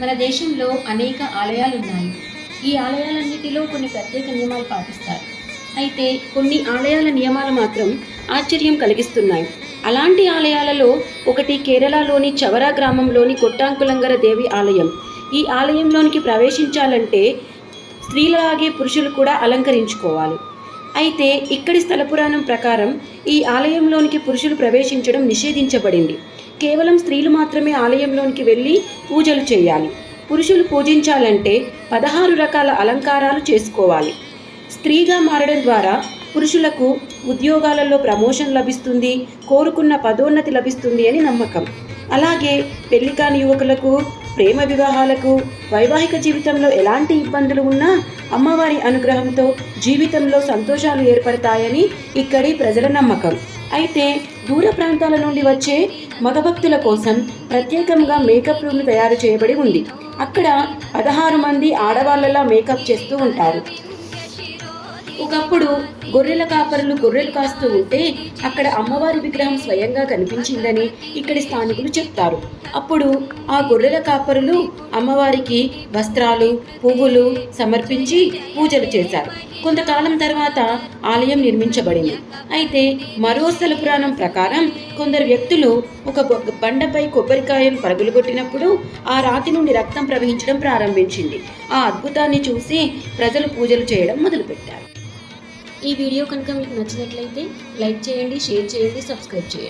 మన దేశంలో అనేక ఆలయాలు ఉన్నాయి. ఈ ఆలయాలన్నిటిలో కొన్ని ప్రత్యేక నియమాలు పాటిస్తారు. అయితే కొన్ని ఆలయాల నియమాలు మాత్రం ఆశ్చర్యం కలిగిస్తున్నాయి. అలాంటి ఆలయాలలో ఒకటి కేరళలోని చవరా గ్రామంలోని కొట్టాంకులంగర దేవి ఆలయం. ఈ ఆలయంలోనికి ప్రవేశించాలంటే స్త్రీలలాగే పురుషులు కూడా అలంకరించుకోవాలి. అయితే ఇక్కడి స్థల పురాణం ప్రకారం ఈ ఆలయంలోనికి పురుషులు ప్రవేశించడం నిషేధించబడింది. కేవలం స్త్రీలు మాత్రమే ఆలయంలోనికి వెళ్ళి పూజలు చేయాలి. పురుషులు పూజించాలంటే 16 రకాల అలంకారాలు చేసుకోవాలి. స్త్రీగా మారడం ద్వారా పురుషులకు ఉద్యోగాలలో ప్రమోషన్ లభిస్తుంది, కోరుకున్న పదోన్నతి లభిస్తుంది అని నమ్మకం. అలాగే పెళ్లి కాని యువకులకు, ప్రేమ వివాహాలకు, వైవాహిక జీవితంలో ఎలాంటి ఇబ్బందులు ఉన్నా అమ్మవారి అనుగ్రహంతో జీవితంలో సంతోషాలు ఏర్పడతాయని ఇక్కడి ప్రజల నమ్మకం. అయితే దూర ప్రాంతాల నుండి వచ్చే మగభక్తుల కోసం ప్రత్యేకంగా మేకప్ రూమ్ తయారు చేయబడి ఉంది. అక్కడ 16 మంది ఆడవాళ్ళలా మేకప్ చేస్తూ ఉంటారు. ఒకప్పుడు గొర్రెల కాపరులు గొర్రెలు కాస్తూ ఉంటే అక్కడ అమ్మవారి విగ్రహం స్వయంగా కనిపించిందని ఇక్కడి స్థానికులు చెప్తారు. అప్పుడు ఆ గొర్రెల కాపరులు అమ్మవారికి వస్త్రాలు, పువ్వులు సమర్పించి పూజలు చేశారు. కొంతకాలం తర్వాత ఆలయం నిర్మించబడింది. అయితే మరో స్థల పురాణం ప్రకారం కొందరు వ్యక్తులు ఒక బండపై కొబ్బరికాయను పరుగులుగొట్టినప్పుడు ఆ రాతి నుండి రక్తం ప్రవహించడం ప్రారంభించింది. ఆ అద్భుతాన్ని చూసి ప్రజలు పూజలు చేయడం మొదలుపెట్టారు. ఈ వీడియో కనుక మీకు నచ్చినట్లయితే లైక్ చేయండి, షేర్ చేయండి, సబ్స్క్రైబ్ చేయండి.